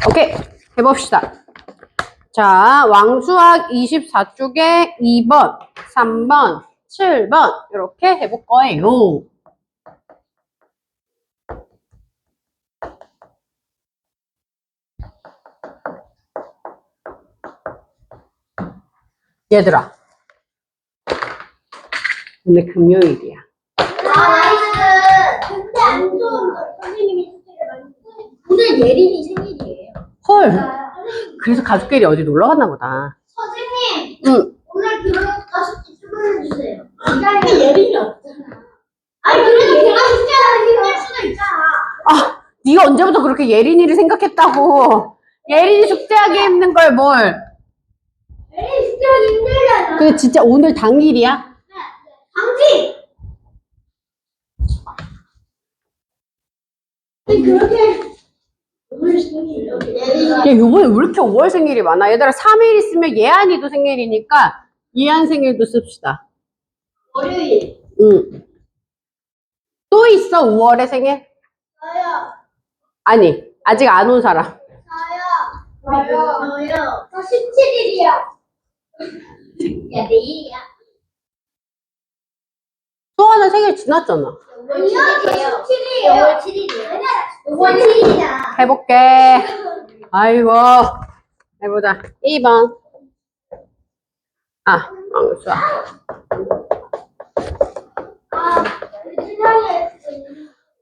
오케이. 해봅시다. 자, 왕수학 24쪽에 2번, 3번, 7번 이렇게 해볼 거예요. 얘들아, 오늘 금요일이야. 나이스. 근데 안 좋은 거 선생님이 숙제를 많이 오늘 예린이 생일이에요. 헐. 그래서 가족끼리 어디 놀러 갔나 보다. 선생님. 응. 오늘 그러니까 숙제 출근해 주세요. 근데 예린이 없잖아. 아니 그래도 걔가 숙제하는 힘들 수도 있잖아. 아, 네가 언제부터 그렇게 예린이를 생각했다고. 예린이 숙제하기 힘든 걸 뭘. 예린이 숙제하기 힘들잖아. 근데 진짜 오늘 당일이야? 당신. 그렇게 오늘 생일이요. 야, 요번에 왜 이렇게 5월 생일이 많아? 얘들아, 3일 있으면 예한이도 생일이니까 예한 생일도 씁시다. 월요일. 응. 또 있어, 5월에 생일? 저요. 아니, 아직 안 온 사람. 저요. 저 17일이요. 야, 내일이야. 수아는 생일 지났잖아. 5월 7일이에요. 5월 7일이에요. 5월 7일이야. 해볼게. 아이고. 해보자. 2번. 아, 수아.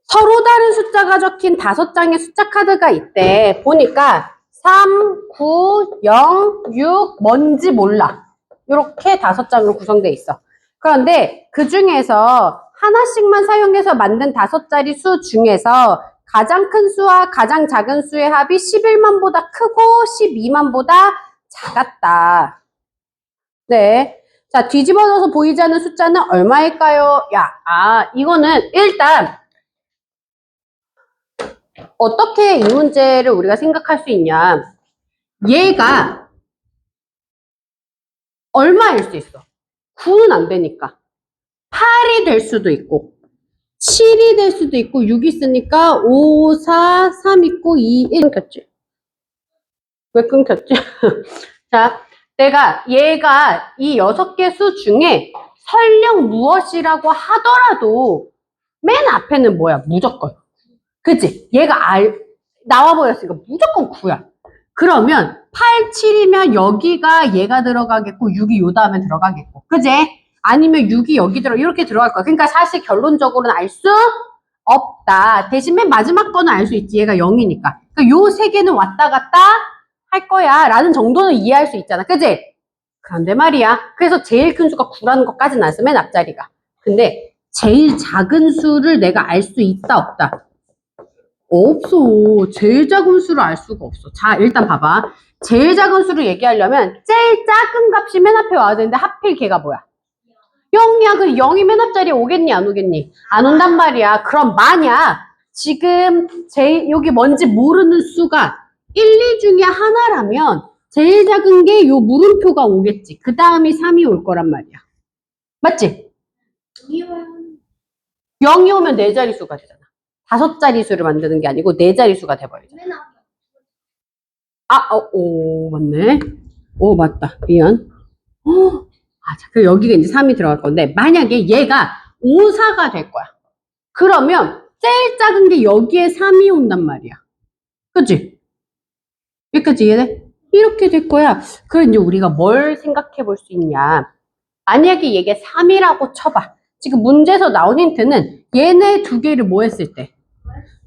서로 다른 숫자가 적힌 5장의 숫자 카드가 있대. 보니까 3, 9, 0, 6, 뭔지 몰라. 이렇게 5장으로 구성되어 있어. 그런데 그 중에서 하나씩만 사용해서 만든 5자리 수 중에서 가장 큰 수와 가장 작은 수의 합이 11만보다 크고 12만보다 작았다. 네. 자, 뒤집어져서 보이지 않는 숫자는 얼마일까요? 이거는 일단 어떻게 이 문제를 우리가 생각할 수 있냐. 얘가 얼마일 수 있어? 9는 안 되니까. 8이 될 수도 있고 7이 될 수도 있고 6 있으니까 5, 4, 3 있고 2, 1 끊겼지? 왜 끊겼지? 자, 얘가 이 6개 수 중에 설령 무엇이라고 하더라도 맨 앞에는 뭐야? 무조건. 그치? 얘가 나와버렸으니까 무조건 9야. 그러면 8, 7이면 여기가 얘가 들어가겠고 6이 요 다음에 들어가겠고. 그지? 아니면 6이 여기 이렇게 들어갈 거야. 그러니까 사실 결론적으로는 알 수 없다. 대신 맨 마지막 거는 알 수 있지. 얘가 0이니까. 그러니까 요 세 개는 왔다 갔다 할 거야. 라는 정도는 이해할 수 있잖아. 그지? 그런데 말이야. 그래서 제일 큰 수가 9라는 것까지는 알았어. 맨 앞자리가. 근데 제일 작은 수를 내가 알 수 있다, 없다? 없어. 제일 작은 수를 알 수가 없어. 자, 일단 봐봐. 제일 작은 수를 얘기하려면 제일 작은 값이 맨 앞에 와야 되는데 하필 걔가 뭐야? 0이야. 그 0이 맨 앞자리에 오겠니? 안 오겠니? 안 온단 말이야. 그럼 만약 지금 여기 뭔지 모르는 수가 1, 2 중에 하나라면 제일 작은 게 요 물음표가 오겠지. 그 다음이 3이 올 거란 말이야. 맞지? 0이 오면 4자릿수가 되잖아. 5자릿수를 만드는 게 아니고 4자릿수가 돼버리잖아. 오, 맞네. 오, 맞다. 미안. 맞아. 그리고 여기가 이제 3이 들어갈 건데, 만약에 얘가 5, 4가 될 거야. 그러면 제일 작은 게 여기에 3이 온단 말이야. 그치? 여기까지 이해돼? 이렇게 될 거야. 그럼 이제 우리가 뭘 생각해 볼 수 있냐. 만약에 얘가 3이라고 쳐봐. 지금 문제에서 나온 힌트는 얘네 두 개를 뭐 했을 때?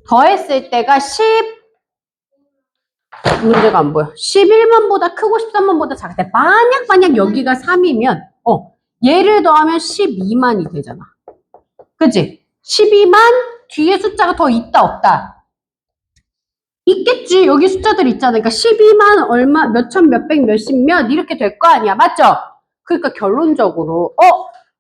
더했을 때가 문제가 안 보여. 11만보다 크고 13만보다 작을 때 만약 여기가 3이면 얘를 더하면 12만이 되잖아. 그치? 12만 뒤에 숫자가 더 있다 없다? 있겠지. 여기 숫자들 있잖아. 그러니까 12만 얼마 몇천 몇백 몇십 몇 이렇게 될 거 아니야. 맞죠? 그러니까 결론적으로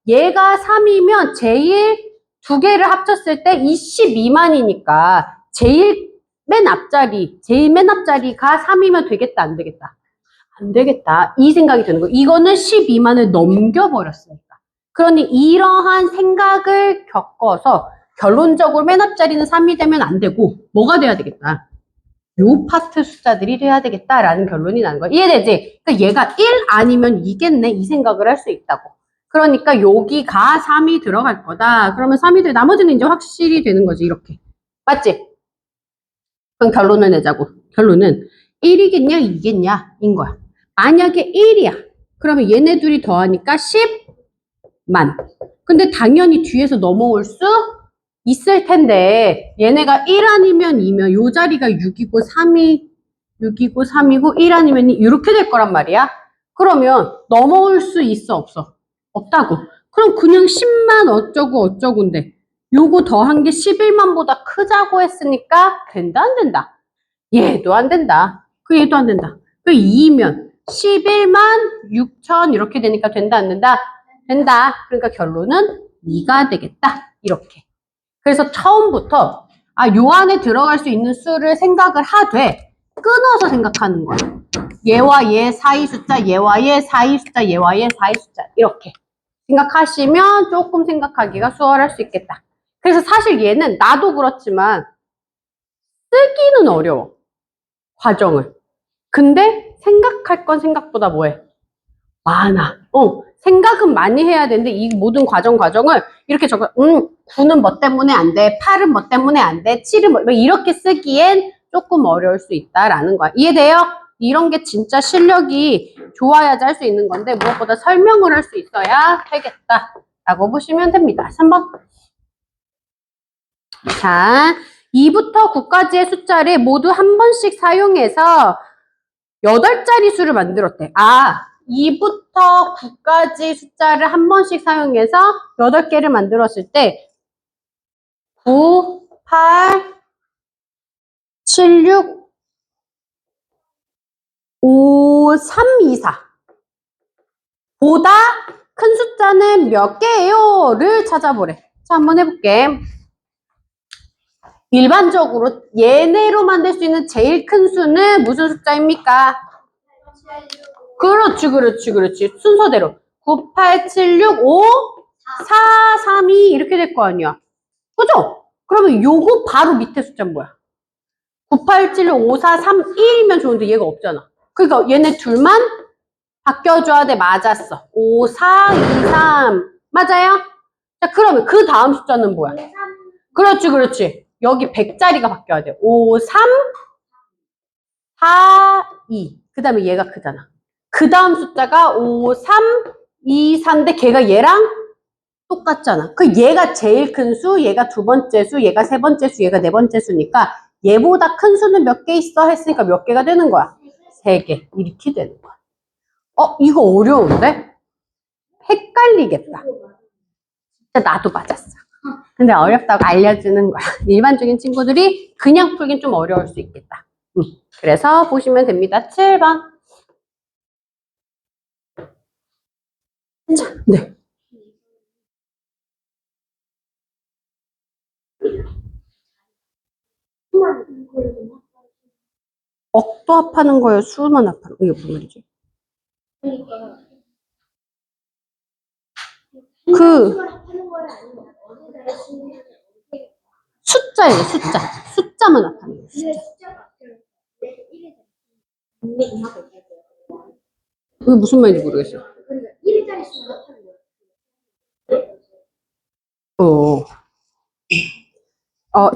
얘가 3이면 제일 두 개를 합쳤을 때 22만이니까 제일 맨 앞자리가 3이면 되겠다, 안 되겠다? 안 되겠다. 이 생각이 드는 거예요. 이거는 12만을 넘겨버렸으니까. 그러니 이러한 생각을 겪어서 결론적으로 맨 앞자리는 3이 되면 안 되고 뭐가 돼야 되겠다? 요 파트 숫자들이 돼야 되겠다라는 결론이 나는 거야. 이해되지? 그러니까 얘가 1 아니면 2겠네 이 생각을 할 수 있다고. 그러니까 여기가 3이 들어갈 거다. 그러면 3이 돼. 나머지는 이제 확실히 되는 거지 이렇게. 맞지? 그럼 결론을 내자고. 결론은 1이겠냐 2겠냐 인 거야. 만약에 1이야. 그러면 얘네 둘이 더하니까 10만. 근데 당연히 뒤에서 넘어올 수 있을 텐데 얘네가 1 아니면 2면 요 자리가 6이고 3이고 1 아니면 2 이렇게 될 거란 말이야. 그러면 넘어올 수 있어 없어? 없다고. 그럼 그냥 10만 어쩌고 어쩌고인데 요거 더한 게 11만보다 크자고 했으니까 된다 안 된다? 얘도 안 된다. 그 얘도 안 된다. 그 2면 11만 6천 이렇게 되니까 된다 안 된다? 된다. 그러니까 결론은 2가 되겠다. 이렇게. 그래서 처음부터 요 안에 들어갈 수 있는 수를 생각을 하되 끊어서 생각하는 거야. 얘와 얘 사이 숫자, 얘와 얘 사이 숫자, 얘와 얘 사이 숫자 이렇게 생각하시면 조금 생각하기가 수월할 수 있겠다. 그래서 사실 얘는 나도 그렇지만 쓰기는 어려워. 과정을. 근데 생각할 건 생각보다 뭐해? 많아. 생각은 많이 해야 되는데 이 모든 과정을 이렇게 적어 9는 뭐 때문에 안 돼, 8은 뭐 때문에 안 돼, 7은 뭐 이렇게 쓰기엔 조금 어려울 수 있다라는 거야. 이해돼요? 이런 게 진짜 실력이 좋아야지 할 수 있는 건데 무엇보다 설명을 할 수 있어야 되겠다라고 보시면 됩니다. 3번. 자, 2부터 9까지의 숫자를 모두 한 번씩 사용해서 8자리 수를 만들었대. 2부터 9까지 숫자를 한 번씩 사용해서 8개를 만들었을 때 9, 8, 7, 6, 5, 3, 2, 4 보다 큰 숫자는 몇 개예요? 를 찾아보래. 자, 한번 해볼게. 일반적으로 얘네로 만들 수 있는 제일 큰 수는 무슨 숫자입니까? 그렇지. 순서대로. 9, 8, 7, 6, 5, 4, 3, 2 이렇게 될 거 아니야. 그죠? 그러면 요거 바로 밑에 숫자는 뭐야? 9, 8, 7, 6, 5, 4, 3, 1이면 좋은데 얘가 없잖아. 그러니까 얘네 둘만 바뀌어줘야 돼. 맞았어. 5, 4, 2, 3. 맞아요? 자, 그러면 그 다음 숫자는 뭐야? 그렇지. 여기 100자리가 바뀌어야 돼. 5, 3, 4, 2. 그 다음에 얘가 크잖아. 그 다음 숫자가 5, 3, 2, 4인데 걔가 얘랑 똑같잖아. 그 얘가 제일 큰 수, 얘가 두 번째 수, 얘가 세 번째 수, 얘가 네 번째 수니까 얘보다 큰 수는 몇 개 있어? 했으니까 몇 개가 되는 거야? 3개. 이렇게 되는 거야. 이거 어려운데? 헷갈리겠다. 진짜 나도 맞았어. 근데 어렵다고 알려주는 거야. 일반적인 친구들이 그냥 풀긴 좀 어려울 수 있겠다. 그래서 보시면 됩니다. 7번. 자, 네. 억도 합하는 거예요? 수만 합하는 거예요? 이게 무슨 말이지? 숫자예요, 숫자. 숫자만 합하는 거예요. 그게 무슨 말인지 모르겠어요.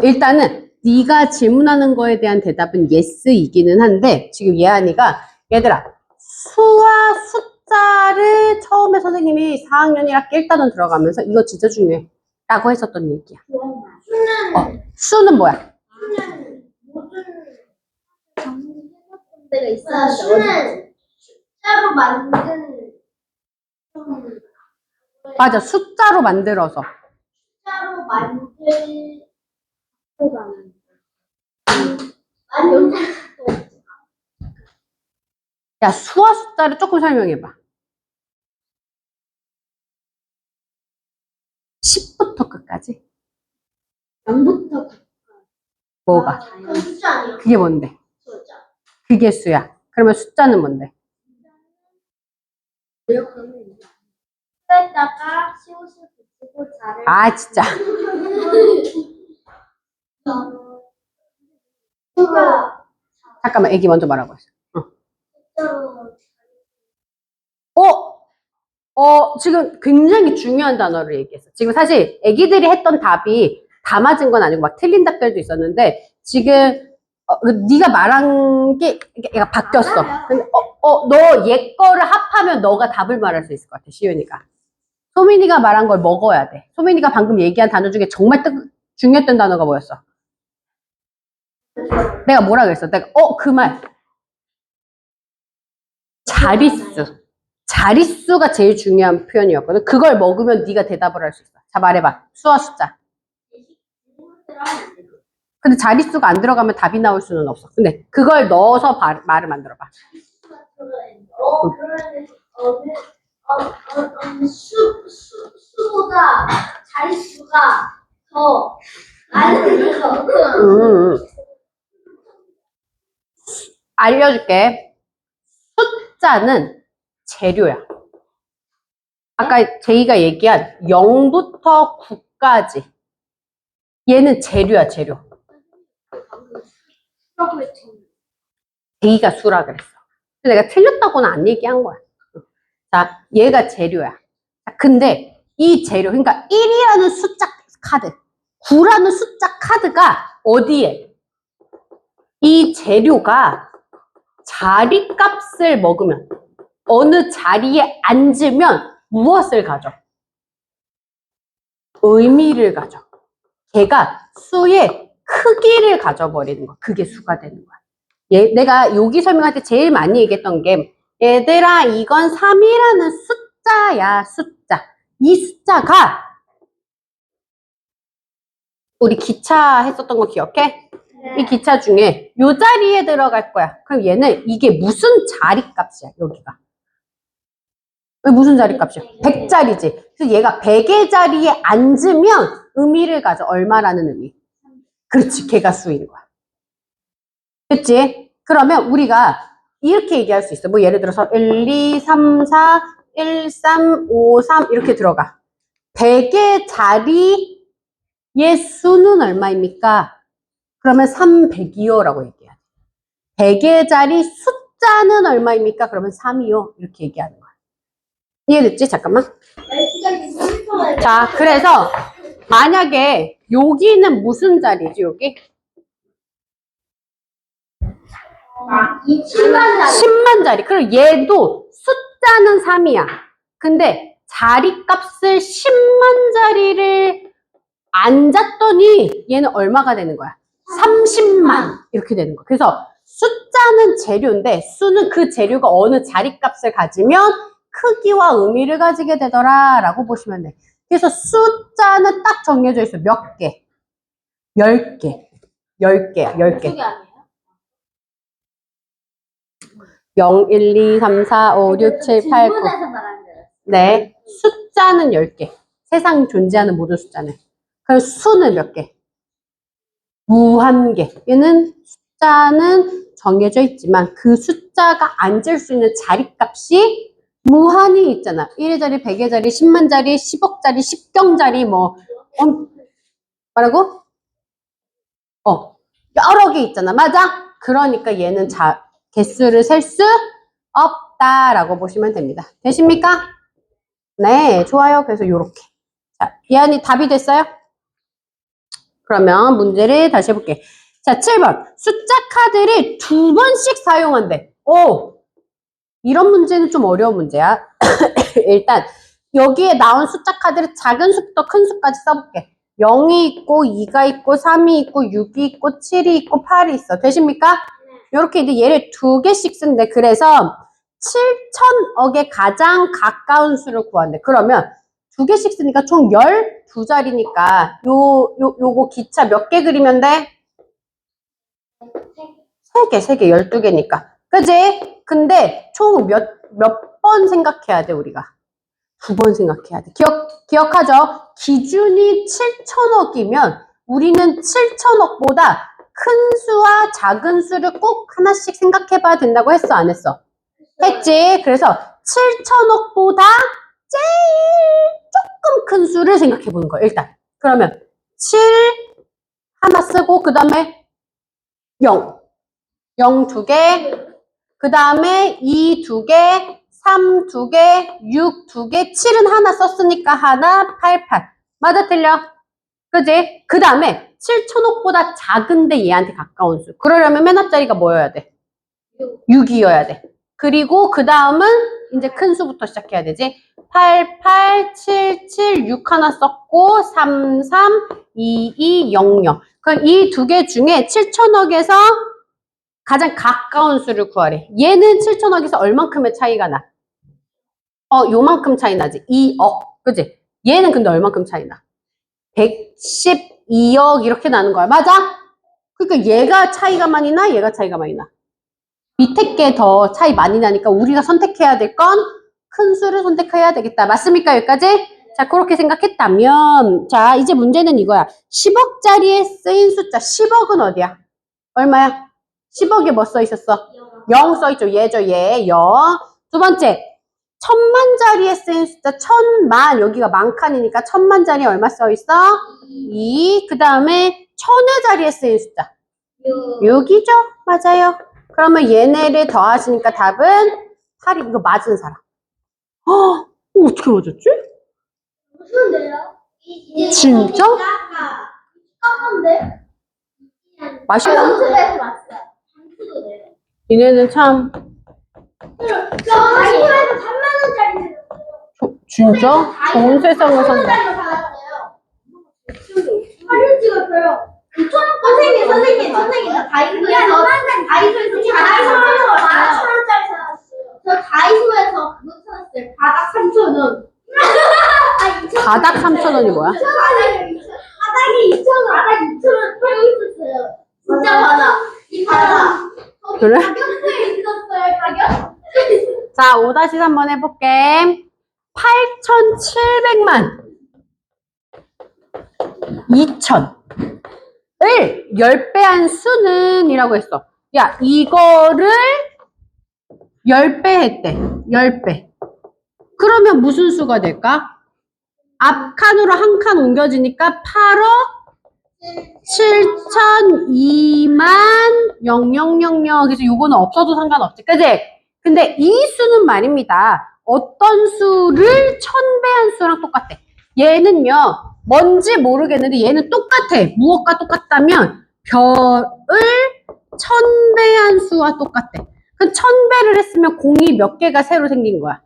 일단은 네가 질문하는 거에 대한 대답은 yes이기는 한데 지금 예안이가 얘들아 수와 숫자를 처음에 선생님이 4학년 1학기 1단원 들어가면서 이거 진짜 중요해 라고 했었던 얘기야. 수는 뭐야? 데가 있어야 수는 숫자로 만든 맞아, 숫자로 만들어서. 숫자로 만든 야, 수와 숫자를 조금 설명해봐. 10부터 끝까지. 0부터 9. 뭐가? 그럼 숫자 아니야? 그게 뭔데? 숫자. 그게 수야. 그러면 숫자는 뭔데? 수에다가 시옷을 붙이고 자를 진짜. 수가 잠깐만, 애기 먼저 말하고 있어. 숫자로 지금 굉장히 중요한 단어를 얘기했어. 지금 사실 애기들이 했던 답이 다 맞은 건 아니고 막 틀린 답들도 있었는데 지금 네가 말한 게 얘가 바뀌었어. 근데 너 얘 거를 합하면 너가 답을 말할 수 있을 것 같아, 시윤이가. 소민이가 말한 걸 먹어야 돼. 소민이가 방금 얘기한 단어 중에 정말 중요했던 단어가 뭐였어? 내가 뭐라 그랬어? 내가 그 말. 자릿수. 자릿수가 제일 중요한 표현이었거든. 그걸 먹으면 네가 대답을 할 수 있어. 자, 말해봐. 수와 숫자. 근데 자릿수가 안 들어가면 답이 나올 수는 없어. 근데 그걸 넣어서 말을 만들어봐. 수보다 자릿수가 더 많은 거. 알려줄게. 숫자는 재료야. 아까 제이가 얘기한 0부터 9까지. 얘는 재료야, 재료. 제이가 수라 그랬어. 근데 내가 틀렸다고는 안 얘기한 거야. 자, 얘가 재료야. 근데 이 재료, 그러니까 1이라는 숫자 카드, 9라는 숫자 카드가 어디에? 이 재료가 자리값을 먹으면, 어느 자리에 앉으면 무엇을 가져? 의미를 가져. 걔가 수의 크기를 가져버리는 거야. 그게 수가 되는 거야. 내가 여기 설명할 때 제일 많이 얘기했던 게, 얘들아, 이건 3이라는 숫자야, 숫자. 이 숫자가, 우리 기차 했었던 거 기억해? 이 기차 중에 요 자리에 들어갈 거야. 그럼 얘는 이게 무슨 자리값이야, 여기가. 무슨 자리값이야? 100짜리지. 그래서 얘가 100의 자리에 앉으면 의미를 가져. 얼마라는 의미? 그렇지, 걔가 수인 거야. 그치? 그러면 우리가 이렇게 얘기할 수 있어. 뭐 예를 들어서 1, 2, 3, 4, 1, 3, 5, 3 이렇게 들어가. 100의 자리의 수는 얼마입니까? 그러면 300이요 라고 얘기해야 돼. 100의 자리 숫자는 얼마입니까? 그러면 3이요. 이렇게 얘기하는 거야. 이해됐지? 잠깐만. 자, 그래서 만약에 여기는 무슨 자리지, 여기? 10만 자리. 그럼 얘도 숫자는 3이야. 근데 자리값을 10만 자리를 앉았더니 얘는 얼마가 되는 거야? 30만. 이렇게 되는 거야. 그래서 숫자는 재료인데 수는 그 재료가 어느 자리값을 가지면 크기와 의미를 가지게 되더라 라고 보시면 돼. 그래서 숫자는 딱 정해져 있어. 몇 개? 10개. 10개야. 10개. 0, 1, 2, 3, 4, 5, 6, 7, 8, 9. 네. 숫자는 10개. 세상 존재하는 모든 숫자는. 그럼 수는 몇 개? 무한개. 얘는 숫자는 정해져 있지만 그 숫자가 앉을 수 있는 자리값이 무한히 있잖아. 1의 자리, 100의 자리, 10만 자리, 10억 자리, 10경 자리, 뭐, 뭐라고? 여러 개 있잖아. 맞아? 그러니까 얘는 개수를 셀 수 없다라고 보시면 됩니다. 되십니까? 네, 좋아요. 그래서 요렇게. 자, 이한이 답이 됐어요? 그러면 문제를 다시 해볼게. 자, 7번. 숫자 카드를 2번씩 사용한대. 이런 문제는 좀 어려운 문제야. 일단 여기에 나온 숫자 카드를 작은 수부터 큰 수까지 써볼게. 0이 있고 2가 있고 3이 있고 6이 있고 7이 있고 8이 있어. 되십니까? 이렇게 이제 얘를 2개씩 쓴대. 그래서 7,000억에 가장 가까운 수를 구한대. 그러면 2개씩 쓰니까 총 12자리니까 요거 기차 몇 개 그리면 돼? 3개, 12개니까. 그지? 근데 총 몇 번 생각해야 돼, 우리가? 2번 생각해야 돼. 기억하죠? 기준이 7,000억이면 우리는 7,000억보다 큰 수와 작은 수를 꼭 하나씩 생각해 봐야 된다고 했어, 안 했어? 했지. 그래서 7,000억보다 제일 조금 큰 수를 생각해 보는 거야, 일단. 그러면 7 하나 쓰고 그 다음에 0. 0 2개, 그 다음에 2 2개, 3 2개, 6 2개, 7은 하나 썼으니까 하나, 8, 8. 맞아, 틀려? 그지? 그 다음에 7,000억보다 작은데 얘한테 가까운 수. 그러려면 맨 앞자리가 뭐여야 돼? 6이어야 돼. 그리고 그 다음은 이제 큰 수부터 시작해야 되지. 8, 8, 7, 7, 6 하나 썼고 3, 3, 2, 2, 0, 0. 그럼 이 두 개 중에 7,000억에서 가장 가까운 수를 구하래. 얘는 7,000억에서 얼만큼의 차이가 나? 요만큼 차이 나지. 2억. 그지? 얘는 근데 얼만큼 차이 나? 112억 이렇게 나는 거야. 맞아? 그러니까 얘가 차이가 많이 나? 얘가 차이가 많이 나? 밑에 게 더 차이 많이 나니까 우리가 선택해야 될 건 큰 수를 선택해야 되겠다. 맞습니까? 여기까지? 자, 그렇게 생각했다면 자, 이제 문제는 이거야. 10억짜리에 쓰인 숫자 10억은 어디야? 얼마야? 10억에 뭐 써 있었어? 0 써 있죠. 얘죠. 얘. 0. 두 번째. 1000만짜리에 쓰인 숫자 1000만. 여기가 만칸이니까 1000만짜리 얼마 써 있어? 2. 그 다음에 1000회짜리에 쓰인 숫자 6이죠? 맞아요. 그러면 얘네를 더하시니까 답은 8이. 이거 맞은 사람. 어떻게 맞았지? 무슨데요? 진짜? 깎은데? 맛있어? 연습에서 봤어요. 단수도 돼요. 얘네는 참. 저 단수에서 3만 원짜리 진짜? 좋은 세상을 산다. 사진 찍었어요. 선생님, 저 다이소에서 4,000원짜리 사왔어요. 저 다이소에서 그거 사왔어요. 바닥 3,000원. 바닥 3,000원이 뭐야? 바닥에 2,000원 팔고 있었어요. 진짜 바닥. 이 바닥. 그래? 가격표에 있었어요, 가격? 자, 5-3번 해볼게. 8,700만 2,000을 10배 한 수는 이라고 했어. 야, 이거를 10배 했대. 10배. 그러면 무슨 수가 될까? 앞 칸으로 한 칸 옮겨지니까 8억 7,002만 0000. 그래서 요거는 없어도 상관없지. 그지? 근데 이 수는 말입니다. 어떤 수를 1000배 한 수랑 똑같아. 얘는요, 뭔지 모르겠는데 얘는 똑같아. 무엇과 똑같다면 별을 1000배 한 수와 똑같아. 그럼 1000배를 했으면 공이 몇 개가 새로 생긴 거야?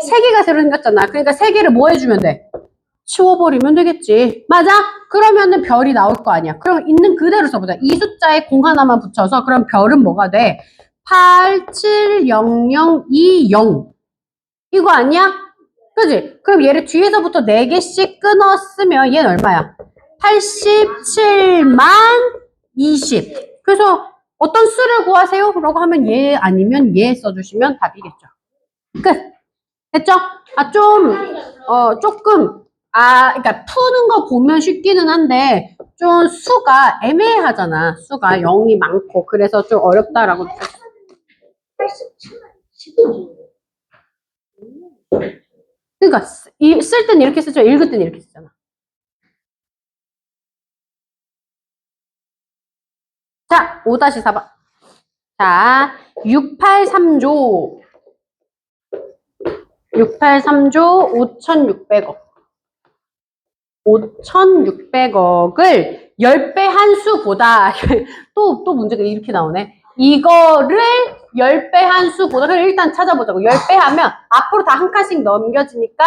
3개가 새로 생겼잖아. 그러니까 3개를 뭐 해주면 돼? 치워버리면 되겠지. 맞아? 그러면은 별이 나올 거 아니야. 그럼 있는 그대로 써보자. 이 숫자에 공 하나만 붙여서 그럼 별은 뭐가 돼? 870020 이거 아니야? 그지? 그럼 얘를 뒤에서부터 4개씩 끊었으면 얘는 얼마야? 87만 20. 그래서 어떤 수를 구하세요? 라고 하면 얘 아니면 얘 써주시면 답이겠죠. 끝. 됐죠? 조금, 그러니까 푸는 거 보면 쉽기는 한데, 좀 수가 애매하잖아. 수가 0이 많고, 그래서 좀 어렵다라고. 87만. 그러니까, 쓸 땐 이렇게 쓰죠. 읽을 땐 이렇게 쓰잖아. 자, 5-4번. 자, 683조. 683조 5,600억. 5,600억을 10배 한 수보다, 또 문제가 이렇게 나오네. 이거를 10배 한 수보다, 그럼 일단 찾아보자고. 10배 하면 앞으로 다 한 칸씩 넘겨지니까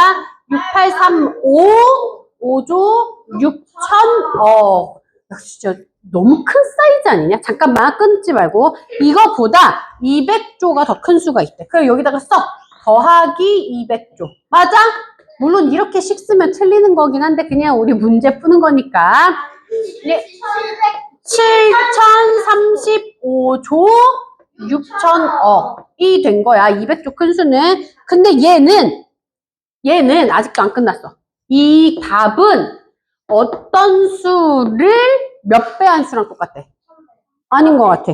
6835, 5조 6,000억. 진짜 너무 큰 사이즈 아니냐? 잠깐만, 끊지 말고. 이거보다 200조가 더 큰 수가 있대. 그럼 여기다가 써. 더하기 200조. 맞아? 물론 이렇게씩 쓰면 틀리는 거긴 한데 그냥 우리 문제 푸는 거니까. 예. 7,035조 6,000억이 된 거야. 200조 큰 수는. 근데 얘는 아직도 안 끝났어. 이 답은 어떤 수를 몇 배 한 수랑 똑같대? 아닌 것 같아.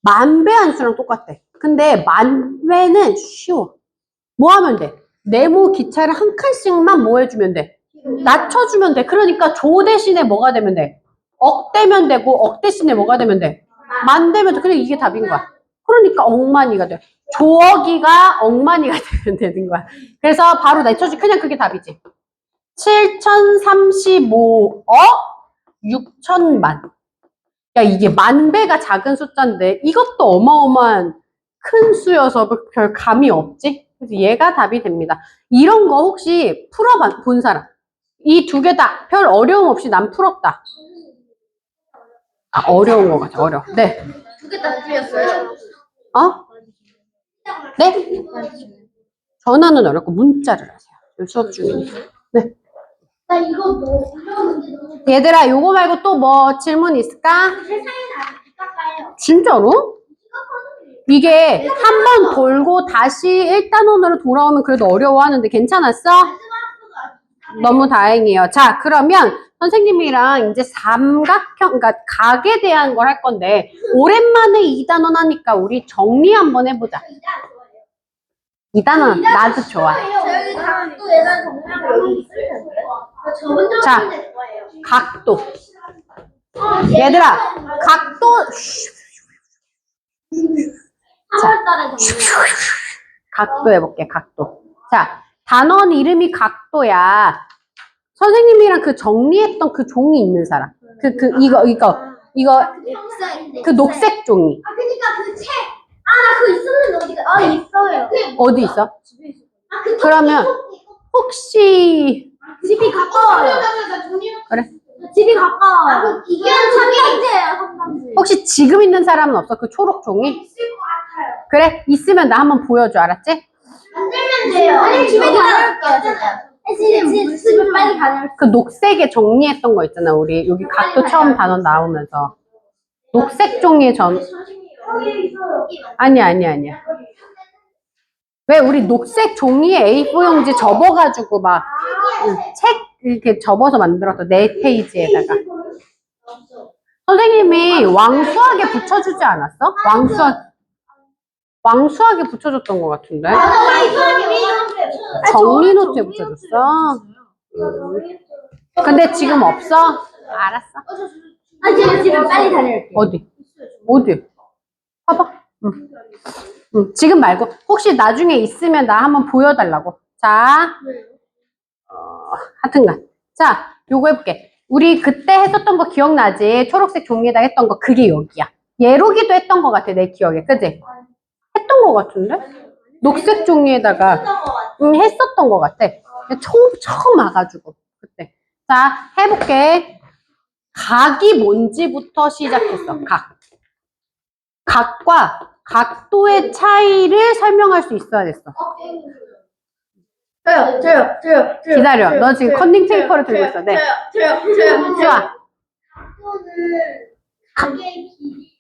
10,000배 한 수랑 똑같대. 근데 10,000배는 쉬워. 뭐 하면 돼? 네모 기차를 한 칸씩만 뭐 해주면 돼? 낮춰주면 돼. 그러니까 조 대신에 뭐가 되면 돼? 억 되면 되고 억 대신에 뭐가 되면 돼? 만 되면 그냥 이게 답인 거야. 그러니까 억만이가 돼. 조억이가 억만이가 되는 거야. 그래서 바로 내쳐지 그냥 그게 답이지. 7035억 6천만. 야, 이게 만 배가 작은 숫자인데 이것도 어마어마한 큰 수여서 별 감이 없지? 그래서 얘가 답이 됩니다. 이런 거 혹시 본 사람? 이 두 개 다 별 어려움 없이 난 풀었다. 아, 어려운 거 같아, 어려워. 네. 두 개 다 틀렸어요. 어? 네? 전화는 어렵고 문자를 하세요. 수업 중이니까. 네. 나 이거 이런 문제 너무 얘들아, 요거 말고 또 뭐 질문 있을까? 세상에 다 깎아요. 진짜로? 이게 한 번 돌고 다시 1단원으로 돌아오면 그래도 어려워하는데 괜찮았어? 너무 다행이에요. 자, 그러면 선생님이랑 이제 삼각형, 그러니까 각에 대한 걸 할 건데 오랜만에 2단원 하니까 우리 정리 한번 해보자. 2단원 나도 좋아. 저기 각도 예산 정량 여기 있을 텐데. 저번 자, 주에 거예요. 각도. 얘들아, 각도. 3월달에 정량. 각도 해볼게, 각도. 자, 단원 이름이 각도야. 선생님이랑 그 정리했던 그 종이 있는 사람. 이거, 그 녹색 종이. 아, 그니까 그 책. 아, 나 그거 있었는데 어디가? 아, 있어요. 어디 있어? 집에 있어. 아, 그 그러면 혹시, 집이 가까워요. 그래? 집이 가까워요. 아, 그 이게 3단지예요, 3단지. 혹시 지금 있는 사람은 없어? 그 초록 종이? 있을 것 같아요. 그래? 있으면 나 한번 보여줘, 알았지? 만들면 돼요. 아니, 집에 다녀올게요, 제가. 집에 빨리 다녀올게요. 그 녹색에 정리했던 거 있잖아, 우리. 여기 각도 처음 단원 나오면서. 녹색 종이에 아니야. 왜 우리 녹색 종이에 A4 용지 접어가지고 막, 책 이렇게 접어서 만들었어, 4페이지에다가. 선생님이 왕수하게 붙여주지 않았어? 왕수하게 붙여줬던 것 같은데? 정리 노트에 붙여줬어. 근데 지금 없어? 알았어. 아, 집에 빨리 다녀올게요. 어디? 봐봐. 응. 지금 말고 혹시 나중에 있으면 나 한번 보여달라고. 자, 하여튼간. 자, 요거 해볼게. 우리 그때 했었던 거 기억나지? 초록색 종이에다 했던 거 그게 여기야. 예로기도 했던 것 같아, 내 기억에. 그지? 했던 것 같은데? 녹색 종이에다가 했었던 것 같아. 처음 와가지고 그때. 자, 해볼게. 각이 뭔지부터 시작했어. 각과 각도의 차이를 설명할 수 있어야 됐어. 저요. 기다려. 너 지금 컨닝 페이퍼를 들고 있어. 네. 저요. 좋아. 각도는 가게의 길이.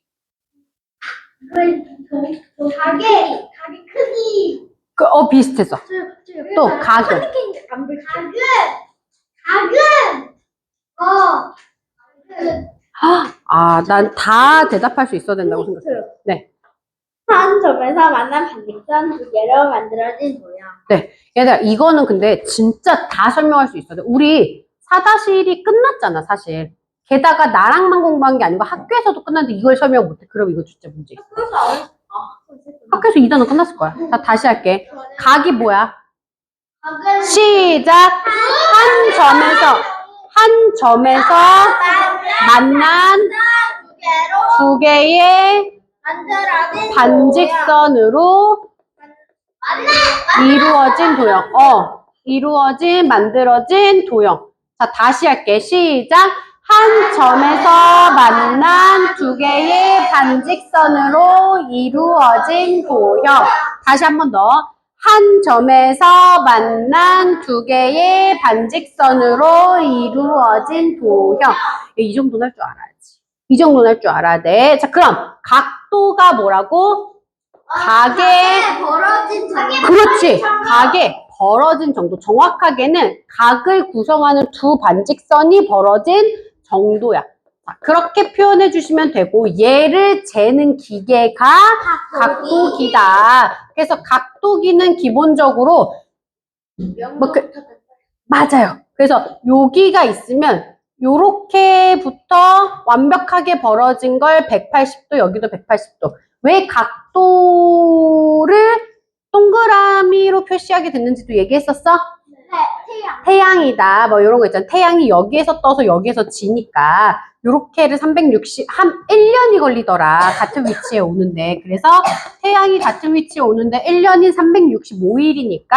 가게 크기. 비슷했어. 또 각은. 아, 난 다 대답할 수 있어야 된다고 생각해. 네. 한 점에서 만난 반직선 두 개로 만들어진 모양. 네. 얘들아, 이거는 근데 진짜 다 설명할 수 있어야 돼. 우리 4-1이 끝났잖아, 사실. 게다가 나랑만 공부한 게 아니고 학교에서도 끝났는데 이걸 설명 못해. 그럼 이거 진짜 문제 있어. 학교에서 2단원 끝났을 거야. 자, 다시 할게. 각이 뭐야? 시작! 한 점에서 만난 두 개의 반직선으로 만들어진 도형. 자, 다시 할게. 시작! 한 점에서 만난 두 개의 반직선으로 이루어진 도형. 다시 한 번 더. 한 점에서 만난 두 개의 반직선으로 이루어진 도형. 이 정도는 할 줄 알아야지. 이 정도는 할 줄 알아야 돼. 자, 그럼 각도가 뭐라고? 각의 벌어진 정도. 그렇지. 각의 벌어진 정도. 정확하게는 각을 구성하는 두 반직선이 벌어진 정도야. 자, 그렇게 표현해 주시면 되고 얘를 재는 기계가 각도기다. 그래서 각도기는 기본적으로 맞아요. 그래서 여기가 있으면 요렇게부터 완벽하게 벌어진 걸 180도, 여기도 180도. 왜 각도를 동그라미로 표시하게 됐는지도 얘기했었어? 네, 태양. 태양이다. 뭐 이런 거 있잖아. 태양이 여기에서 떠서 여기에서 지니까 요렇게를 360, 한 1년이 걸리더라. 같은 위치에 오는데. 그래서 태양이 같은 위치에 오는데 1년이 365일이니까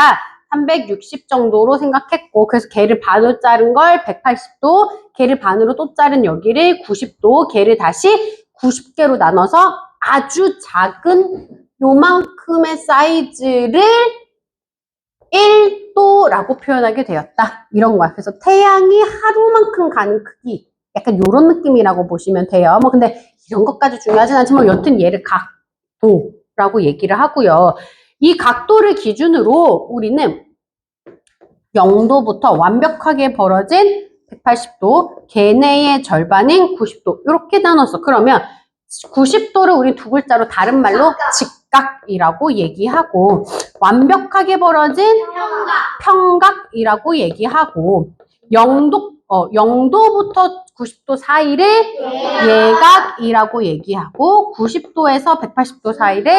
360 정도로 생각했고, 그래서 걔를 반으로 자른 걸 180도, 걔를 반으로 또 자른 여기를 90도, 걔를 다시 90개로 나눠서 아주 작은 요만큼의 사이즈를 1도라고 표현하게 되었다. 이런 거야. 그래서 태양이 하루만큼 가는 크기, 약간 이런 느낌이라고 보시면 돼요. 뭐 근데 이런 것까지 중요하진 않지만 여튼 얘를 각도라고 얘기를 하고요. 이 각도를 기준으로 우리는 0도부터 완벽하게 벌어진 180도, 걔네의 절반인 90도 이렇게 나눴어. 그러면 90도를 우리 두 글자로 다른 말로 직각이라고 얘기하고, 완벽하게 벌어진 평각이라고 얘기하고, 0도부터 90도 사이를 예각이라고 얘기하고, 90도에서 180도 사이를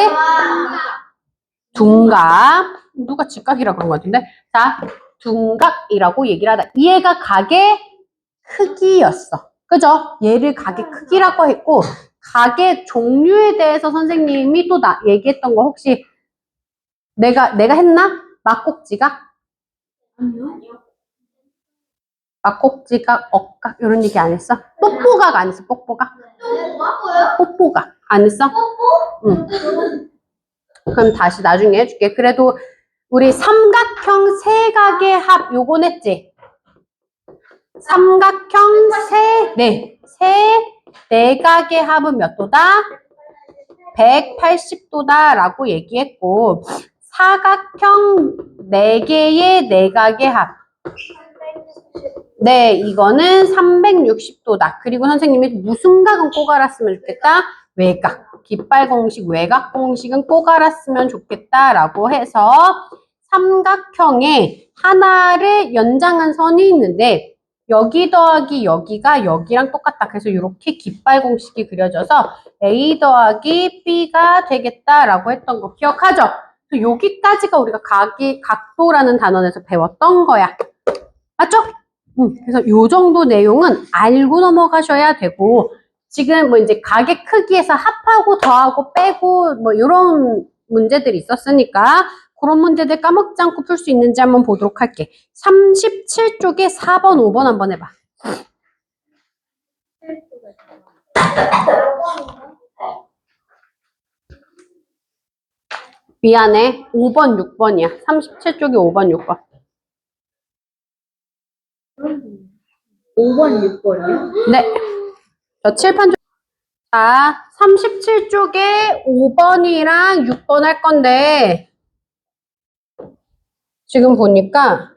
둔각. 누가 직각이라고 그런 것 같은데? 자, 둔각이라고 얘기를 하다. 얘가 각의 크기였어. 그죠? 얘를 각의 크기라고 했고, 각의 종류에 대해서 선생님이 또 얘기했던 거 혹시 내가 했나? 막꼭지각? 막꼭지각, 억각 이런 얘기 안 했어? 뽁뽁각 안 했어? 뽁뽁각? 뽁뽁각 안 했어? 응. 그럼 다시 나중에 해줄게. 그래도 우리 삼각형 세각의 합 요건 했지? 삼각형 네각의 합은 몇 도다? 180도다 라고 얘기했고, 사각형 4개의 내각의 합, 네, 이거는 360도다. 그리고 선생님이 무슨 각은 꼭 알았으면 좋겠다? 외각. 깃발 공식, 외각 공식은 꼭 알았으면 좋겠다 라고 해서 삼각형에 하나를 연장한 선이 있는데, 여기 더하기 여기가 여기랑 똑같다. 그래서 이렇게 깃발 공식이 그려져서 A 더하기 B가 되겠다라고 했던 거 기억하죠? 여기까지가 우리가 각도라는 단원에서 배웠던 거야. 맞죠? 그래서 요 정도 내용은 알고 넘어가셔야 되고, 지금 뭐 이제 각의 크기에서 합하고 더하고 빼고 뭐 이런 문제들이 있었으니까 그런 문제들 까먹지 않고 풀 수 있는지 한번 보도록 할게. 37쪽에 4번, 5번 한번 해봐. 미안해. 5번, 6번이야. 37쪽에 5번, 6번. 5번, 6번이요? 네. 저 칠판 자, 37쪽에 5번이랑 6번 할 건데, 지금 보니까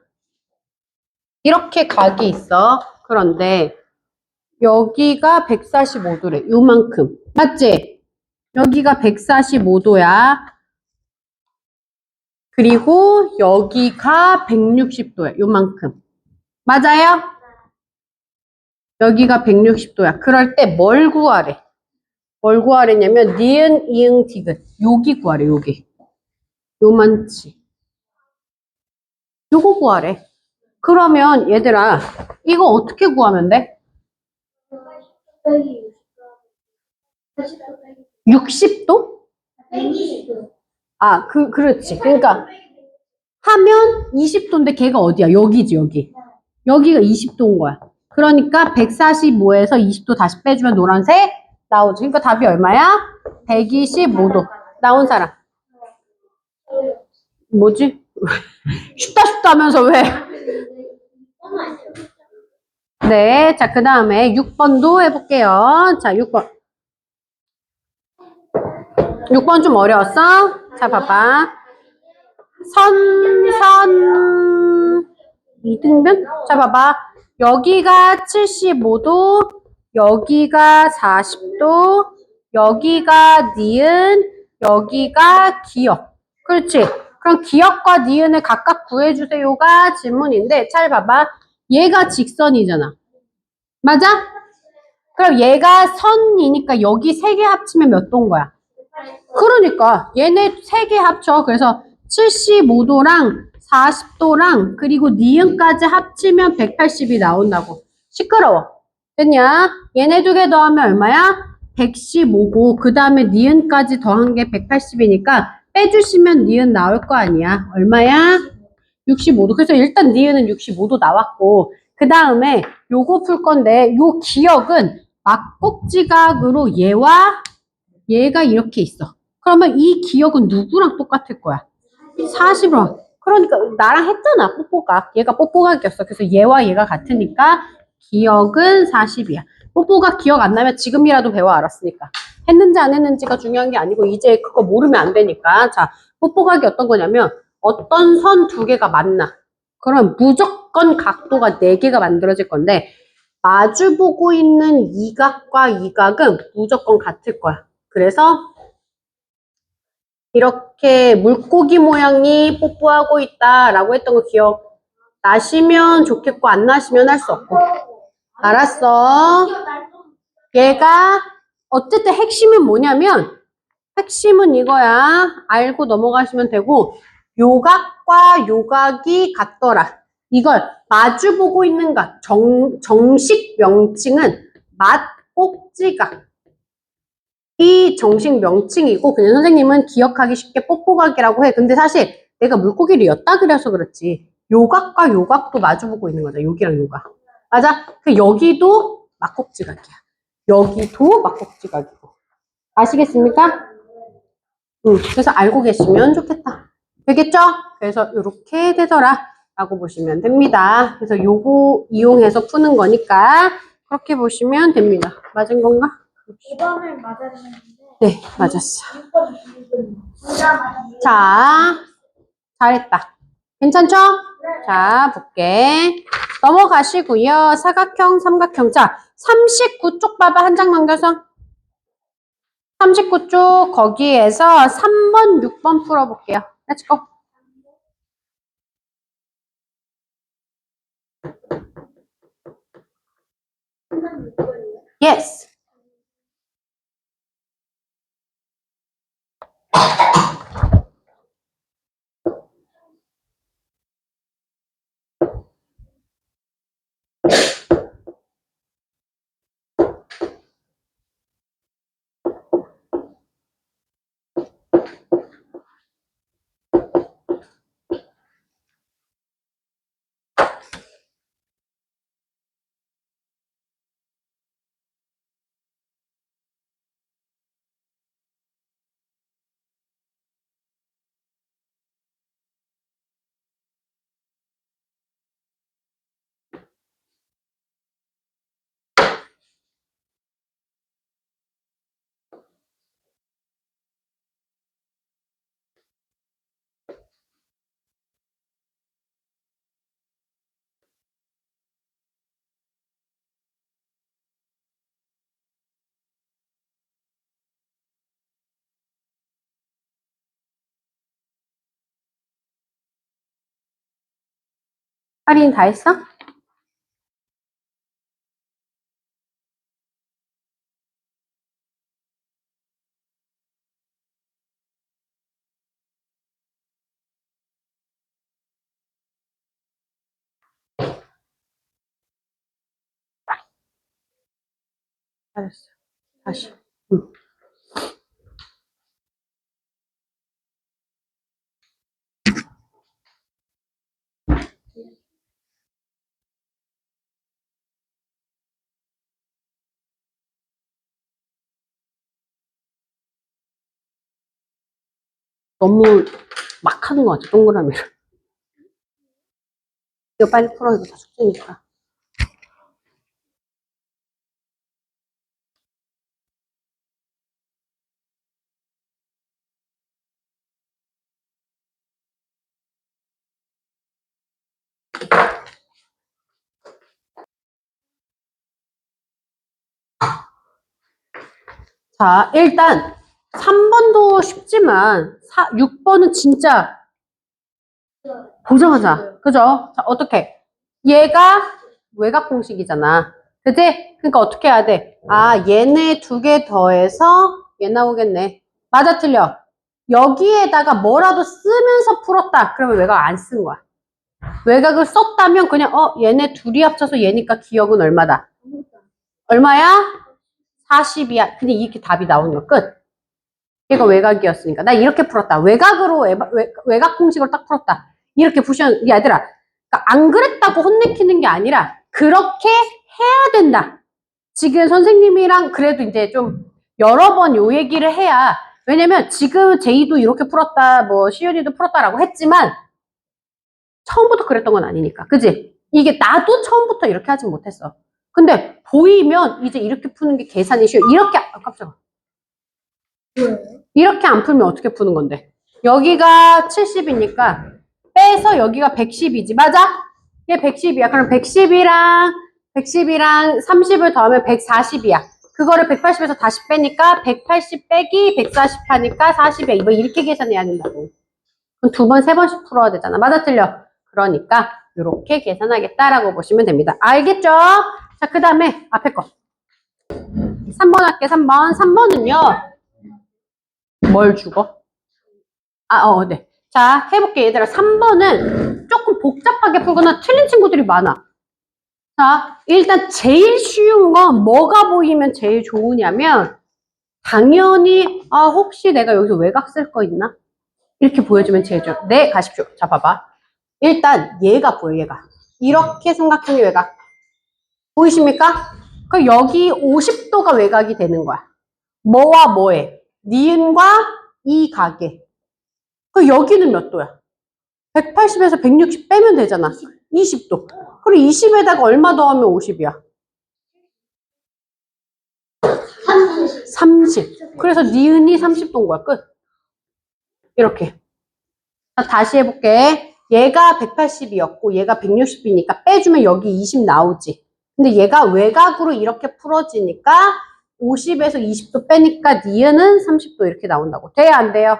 이렇게 각이 있어. 그런데 여기가 145도래. 요만큼. 맞지? 여기가 145도야. 그리고 여기가 160도야. 요만큼. 맞아요? 여기가 160도야. 그럴 때 뭘 구하래? 뭘 구하래냐면 니은, 이응, 디귿. 여기 구하래. 여기. 요만치. 요거 구하래. 그러면 얘들아, 이거 어떻게 구하면 돼? 60도? 120도. 아, 그렇지. 그러니까 하면 20도인데 걔가 어디야? 여기지, 여기. 여기가 20도인 거야. 그러니까 145에서 20도 다시 빼주면 노란색 나오지. 그러니까 답이 얼마야? 125도. 나온 사람. 뭐지? 쉽다 하면서 왜? 네, 자, 그 다음에 6번도 해볼게요. 자, 6번. 6번 좀 어려웠어? 자, 봐봐. 이등변? 자, 봐봐. 여기가 75도, 여기가 40도, 여기가 니은, 여기가 기역. 그렇지? 그럼 기역과 니은을 각각 구해주세요가 질문인데, 잘 봐봐. 얘가 직선이잖아. 맞아? 그럼 얘가 선이니까 여기 세 개 합치면 몇 도인 거야? 그러니까 얘네 세 개 합쳐. 그래서 75도랑 40도랑 그리고 니은까지 합치면 180이 나온다고. 시끄러워. 됐냐? 얘네 두 개 더하면 얼마야? 115고 그 다음에 니은까지 더한 게 180이니까 빼주시면 니은 나올 거 아니야. 얼마야? 65도. 그래서 일단 니은은 65도 나왔고 그 다음에 요거 풀 건데 요 기억은 막꼭지각으로 얘와 얘가 이렇게 있어. 그러면 이 기억은 누구랑 똑같을 거야? 40으로. 그러니까 나랑 했잖아, 뽀뽀각. 얘가 뽀뽀각이었어. 그래서 얘와 얘가 같으니까 기억은 40이야. 뽀뽀각 기억 안 나면 지금이라도 배워 알았으니까. 했는지 안 했는지가 중요한 게 아니고 이제 그거 모르면 안 되니까. 자, 뽀뽀각이 어떤 거냐면 어떤 선 두 개가 만나. 그럼 무조건 각도가 네 개가 만들어질 건데 마주보고 있는 이 각과 이 각은 무조건 같을 거야. 그래서 이렇게 물고기 모양이 뽀뽀하고 있다라고 했던 거 기억 나시면 좋겠고 안 나시면 할 수 없고. 알았어. 얘가 어쨌든 핵심은 뭐냐면 핵심은 이거야. 알고 넘어가시면 되고 요각과 요각이 같더라. 이걸 마주보고 있는 각 정식 명칭은 맞꼭지각. 이 정식 명칭이고 그냥 선생님은 기억하기 쉽게 뽀뽀각이라고 해. 근데 사실 내가 물고기를 엿다 그려서 그렇지. 요각과 요각도 마주보고 있는 거죠. 여기랑 요각. 맞아? 그 여기도 막꼭지각이야. 여기도 막꼭지각이고. 아시겠습니까? 그래서 알고 계시면 좋겠다. 되겠죠? 그래서 이렇게 되더라. 라고 보시면 됩니다. 그래서 요거 이용해서 푸는 거니까 그렇게 보시면 됩니다. 맞은 건가? 2번을 맞았는데 네, 맞았어. 6번 둘다 맞았어요. 자, 잘했다. 괜찮죠? 자, 볼게. 넘어가시고요. 사각형, 삼각형. 자, 39쪽 봐봐. 한 장 넘겨서. 39쪽 거기에서 3번, 6번 풀어볼게요. Let's go. Yes. 할인 다 했어? 잘했어. 다시. 응. 너무 막 하는 거 같아, 동그라미를. 이거 빨리 풀어, 이거 다 숙제니까. 자, 일단 3번도 쉽지만 6번은 진짜 보자마자 그죠? 자, 어떻게? 얘가 외곽 공식이잖아. 그지? 그러니까 어떻게 해야 돼? 아, 얘네 두 개 더해서 얘 나오겠네. 맞아, 틀려. 여기에다가 뭐라도 쓰면서 풀었다. 그러면 외곽 안 쓴 거야. 외곽을 썼다면 그냥 얘네 둘이 합쳐서 얘니까 기억은 얼마다? 얼마야? 40이야. 근데 이렇게 답이 나오는 거 끝. 이거 외곽이었으니까. 나 이렇게 풀었다. 외곽으로 외곽 공식으로 딱 풀었다. 이렇게 얘들아. 그러니까 안 그랬다고 혼내키는 게 아니라 그렇게 해야 된다. 지금 선생님이랑 그래도 이제 좀 여러 번 요 얘기를 해야, 왜냐면 지금 제이도 이렇게 풀었다, 뭐 시연이도 풀었다라고 했지만 처음부터 그랬던 건 아니니까. 그지? 이게 나도 처음부터 이렇게 하진 못했어. 근데 보이면 이제 이렇게 푸는 게 계산이 쉬워. 이렇게, 깜짝아. 이렇게 안 풀면 어떻게 푸는 건데? 여기가 70이니까 빼서 여기가 110이지. 맞아? 얘 110이야. 그럼 110이랑 30을 더하면 140이야. 그거를 180에서 다시 빼니까 180 빼기 140 하니까 40이야. 이거 이렇게 계산해야 된다고. 그럼 두 번, 세 번씩 풀어야 되잖아. 맞아, 틀려? 그러니까 이렇게 계산하겠다라고 보시면 됩니다. 알겠죠? 자, 그 다음에 앞에 거. 3번 할게, 3번. 3번은요. 뭘 주고? 네. 자, 해볼게. 얘들아, 3번은 조금 복잡하게 풀거나 틀린 친구들이 많아. 자, 일단 제일 쉬운 건 뭐가 보이면 제일 좋으냐면, 당연히, 혹시 내가 여기서 외곽 쓸 거 있나? 이렇게 보여주면 제일 좋아. 네, 가십시오. 자, 봐봐. 일단 얘가 보여, 얘가. 이렇게 삼각형의 외곽. 보이십니까? 그럼 여기 50도가 외곽이 되는 거야. 뭐와 뭐에? 니은과 이 각에. 그 여기는 몇 도야? 180에서 160 빼면 되잖아. 20도. 그리고 20에다가 얼마 더하면 50이야? 30. 그래서 니은이 30도인 거야. 끝. 이렇게. 자, 다시 해볼게. 얘가 180이었고 얘가 160이니까 빼주면 여기 20 나오지. 근데 얘가 외곽으로 이렇게 풀어지니까 50에서 20도 빼니까 니은은 30도 이렇게 나온다고. 돼요, 안 돼요?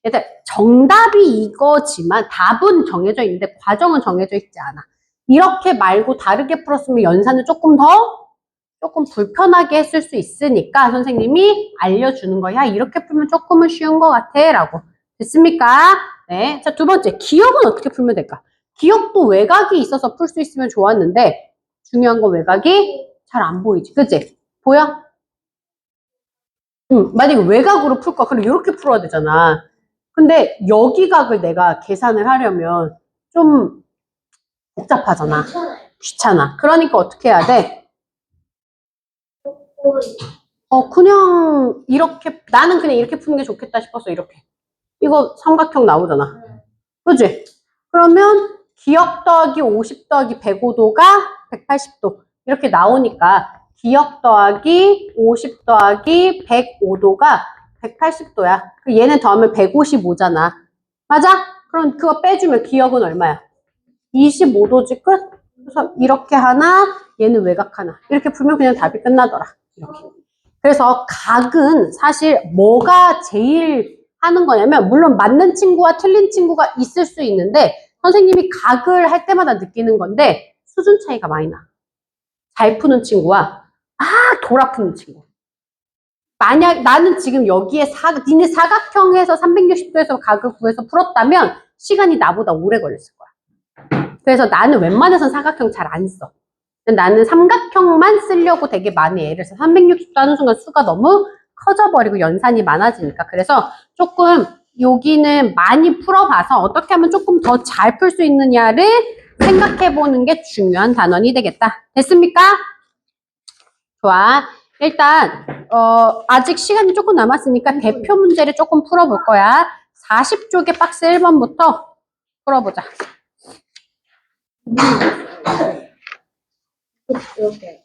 얘들 정답이 이거지만 답은 정해져 있는데 과정은 정해져 있지 않아. 이렇게 말고 다르게 풀었으면 연산을 조금 불편하게 했을 수 있으니까 선생님이 알려주는 거야. 이렇게 풀면 조금은 쉬운 것 같아 라고. 됐습니까? 네. 자, 두 번째, 기억은 어떻게 풀면 될까? 기억도 외곽이 있어서 풀 수 있으면 좋았는데 중요한 건 외곽이 잘 안 보이지. 그치? 보여? 만약에 외곽으로 풀 거, 그럼 이렇게 풀어야 되잖아. 근데 여기 각을 내가 계산을 하려면 좀 복잡하잖아. 귀찮아. 그러니까 어떻게 해야 돼? 그냥 이렇게, 나는 그냥 이렇게 푸는 게 좋겠다 싶어서 이렇게. 이거 삼각형 나오잖아. 그지? 그러면 기억 더하기 50 더하기 105도가 180도. 이렇게 나오니까 기억 더하기 50 더하기 105도가 180도야. 얘는 더하면 155잖아. 맞아? 그럼 그거 빼주면 기억은 얼마야? 25도지 끝? 그래서 이렇게 하나, 얘는 외곽 하나. 이렇게 풀면 그냥 답이 끝나더라. 이렇게. 그래서 각은 사실 뭐가 제일 하는 거냐면, 물론 맞는 친구와 틀린 친구가 있을 수 있는데 선생님이 각을 할 때마다 느끼는 건데 수준 차이가 많이 나. 잘 푸는 친구와 돌아 푸는 친구. 만약 나는 지금 여기에 니네 사각형에서 360도에서 각을 구해서 풀었다면 시간이 나보다 오래 걸렸을 거야. 그래서 나는 웬만해선 사각형 잘 안 써. 나는 삼각형만 쓰려고 되게 많이 애를 써. 360도 하는 순간 수가 너무 커져버리고 연산이 많아지니까. 그래서 조금 여기는 많이 풀어봐서 어떻게 하면 조금 더 잘 풀 수 있느냐를 생각해보는 게 중요한 단원이 되겠다. 됐습니까? 좋아. 일단 아직 시간이 조금 남았으니까 대표 문제를 조금 풀어볼 거야. 40쪽의 박스 1번부터 풀어보자. 이렇게.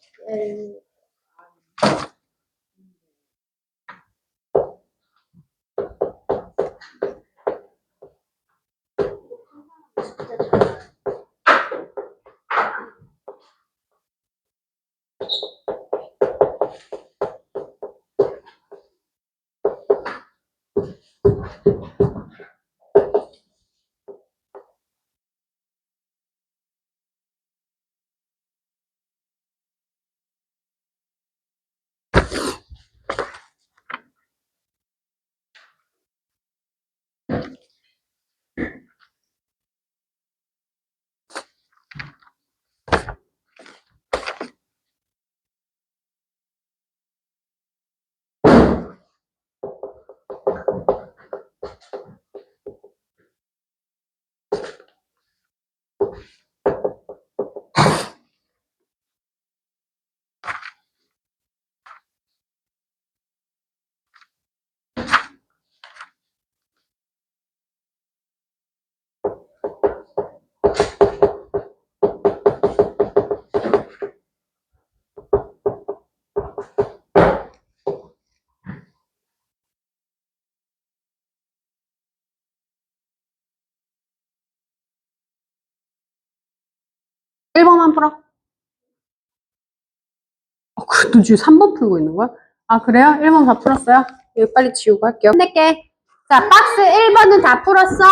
1번만 풀어. 너 지금 3번 풀고 있는 거야? 아, 그래요? 1번 다 풀었어요? 이거 빨리 지우고 할게요. 끝낼게. 자, 박스 1번은 다 풀었어?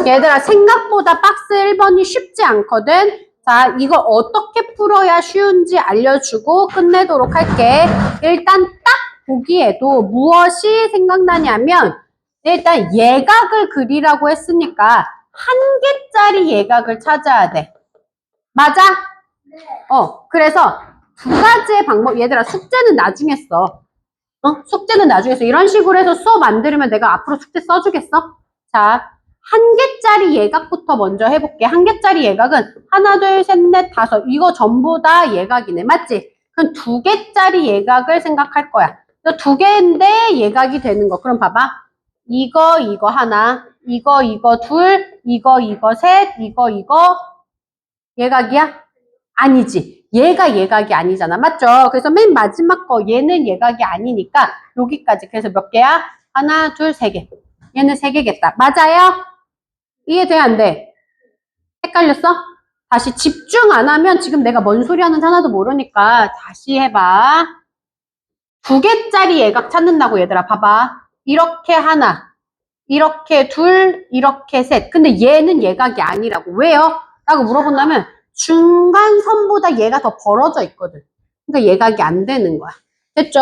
얘들아, 생각보다 박스 1번이 쉽지 않거든? 자, 이거 어떻게 풀어야 쉬운지 알려주고 끝내도록 할게. 일단 딱 보기에도 무엇이 생각나냐면, 일단 예각을 그리라고 했으니까 한 개짜리 예각을 찾아야 돼. 맞아? 그래서 두 가지의 방법, 얘들아, 숙제는 나중에 써. 숙제는 나중에 써. 이런 식으로 해서 수업 안 들으면 내가 앞으로 숙제 써주겠어? 자, 한 개짜리 예각부터 먼저 해볼게. 한 개짜리 예각은 하나, 둘, 셋, 넷, 다섯. 이거 전부 다 예각이네. 맞지? 그럼 두 개짜리 예각을 생각할 거야. 두 개인데 예각이 되는 거. 그럼 봐봐. 이거 하나. 이거 둘. 이거 셋. 이거 예각이야? 아니지. 얘가 예각이 아니잖아. 맞죠? 그래서 맨 마지막 거 얘는 예각이 아니니까 여기까지. 그래서 몇 개야? 하나, 둘, 세 개. 얘는 세 개겠다. 맞아요? 이해돼? 안 돼? 헷갈렸어? 다시 집중 안 하면 지금 내가 뭔 소리 하는지 하나도 모르니까 다시 해봐. 두 개짜리 예각 찾는다고 얘들아. 봐봐. 이렇게 하나, 이렇게 둘, 이렇게 셋. 근데 얘는 예각이 아니라고. 왜요? 라고 물어본다면 중간 선보다 얘가 더 벌어져 있거든. 그러니까 예각이 안 되는 거야. 됐죠?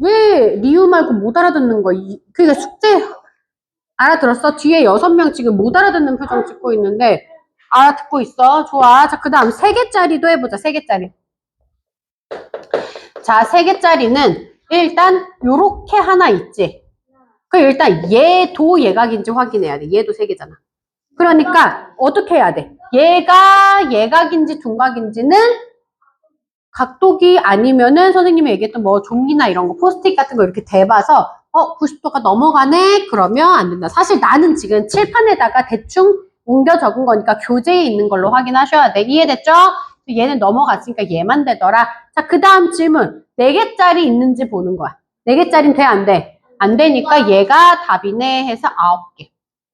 왜 리우 말고 못 알아듣는 거야? 그러니까 숙제 알아들었어? 뒤에 6명 지금 못 알아듣는 표정 찍고 있는데 알아듣고 있어. 좋아. 자, 그 다음 3개짜리도 해보자. 3개짜리. 자, 3개짜리는 일단 요렇게 하나 있지. 그 일단 얘도 예각인지 확인해야 돼. 얘도 3개잖아. 그러니까 어떻게 해야 돼? 얘가 예각인지 둔각인지는 각도기 아니면은 선생님이 얘기했던 뭐 종이나 이런 거 포스트잇 같은 거 이렇게 대봐서 90도가 넘어가네? 그러면 안 된다. 사실 나는 지금 칠판에다가 대충 옮겨 적은 거니까 교재에 있는 걸로 확인하셔야 돼. 이해됐죠? 얘는 넘어갔으니까 얘만 되더라. 자, 그 다음 질문. 4개짜리 있는지 보는 거야. 4개짜리는 돼? 안 돼? 안 되니까 얘가 답이네 해서 9개.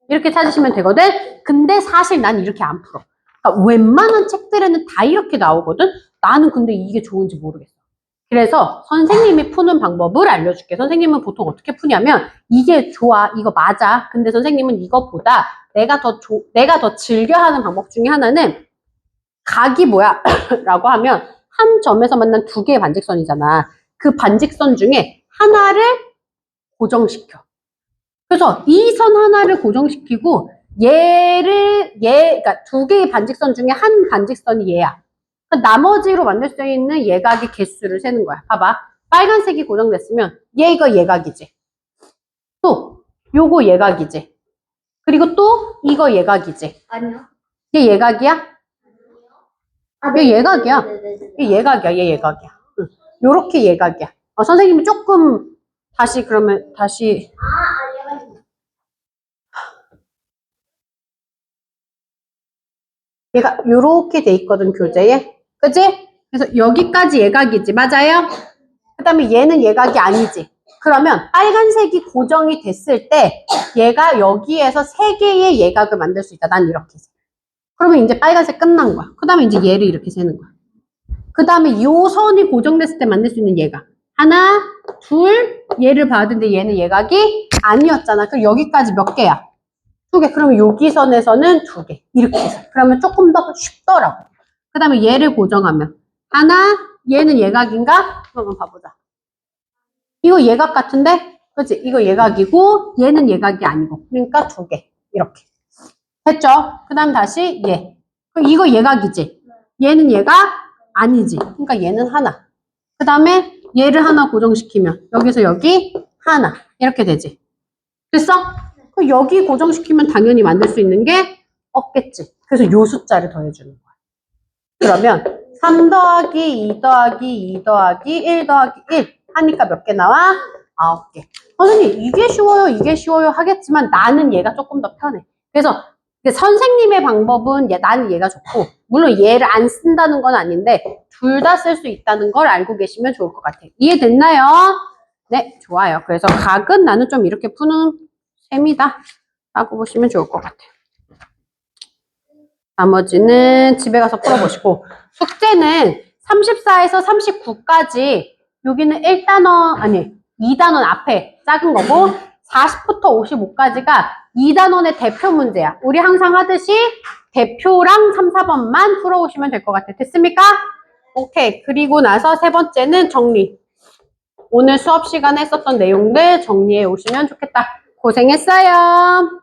이렇게 찾으시면 되거든? 근데 사실 난 이렇게 안 풀어. 그러니까 웬만한 책들에는 다 이렇게 나오거든? 나는 근데 이게 좋은지 모르겠어. 그래서 선생님이 푸는 방법을 알려줄게. 선생님은 보통 어떻게 푸냐면 이게 좋아, 이거 맞아. 근데 선생님은 이것보다 내가 더 즐겨 하는 방법 중에 하나는 각이 뭐야? 라고 하면 한 점에서 만난 2개의 반직선이잖아. 그 반직선 중에 하나를 고정시켜. 그래서 이 선 하나를 고정시키고 그러니까 2개의 반직선 중에 한 반직선이 얘야. 나머지로 만들 수 있는 예각의 개수를 세는 거야. 봐봐. 빨간색이 고정됐으면 이거 예각이지. 또 요거 예각이지. 그리고 또 이거 예각이지. 아니요. 얘 예각이야? 얘 예각이야. 얘 예각이야. 얘 예각이야. 응. 요렇게 예각이야. 선생님이 조금 다시 그러면 다시 얘가 요렇게 돼 있거든 교재에. 그치? 그래서 여기까지 예각이지. 맞아요? 그 다음에 얘는 예각이 아니지. 그러면 빨간색이 고정이 됐을 때 얘가 여기에서 3개의 예각을 만들 수 있다. 난 이렇게 세. 그러면 이제 빨간색 끝난 거야. 그 다음에 이제 얘를 이렇게 세는 거야. 그 다음에 요 선이 고정됐을 때 만들 수 있는 예각. 하나, 둘, 얘를 봐야 되는데 얘는 예각이 아니었잖아. 그럼 여기까지 몇 개야? 2개. 그러면 여기 선에서는 2개. 이렇게 해서. 그러면 조금 더 쉽더라고. 그 다음에 얘를 고정하면 하나, 얘는 예각인가? 한번 봐보자. 이거 예각 같은데? 그치? 이거 예각이고 얘는 예각이 아니고 그러니까 두 개 이렇게 됐죠? 그 다음 다시 얘 그럼 이거 예각이지? 얘는 얘가 아니지 그러니까 얘는 하나 그 다음에 얘를 하나 고정시키면 여기서 여기 하나 이렇게 되지 됐어? 그럼 여기 고정시키면 당연히 만들 수 있는 게 없겠지 그래서 요 숫자를 더해주는 거야 그러면 3 더하기 2 더하기 2 더하기 1 더하기 1 하니까 몇 개 나와? 9개. 선생님 이게 쉬워요 하겠지만 나는 얘가 조금 더 편해. 그래서 선생님의 방법은 나는 얘가 좋고 물론 얘를 안 쓴다는 건 아닌데 둘 다 쓸 수 있다는 걸 알고 계시면 좋을 것 같아요. 이해됐나요? 네, 좋아요. 그래서 각은 나는 좀 이렇게 푸는 셈이다 라고 보시면 좋을 것 같아요. 나머지는 집에 가서 풀어보시고 숙제는 34에서 39까지 여기는 1단원 아니 2단원 앞에 작은 거고 40부터 55까지가 2단원의 대표 문제야. 우리 항상 하듯이 대표랑 3, 4번만 풀어오시면 될 것 같아요. 됐습니까? 오케이. 그리고 나서 세 번째는 정리. 오늘 수업 시간에 썼던 내용들 정리해 오시면 좋겠다. 고생했어요.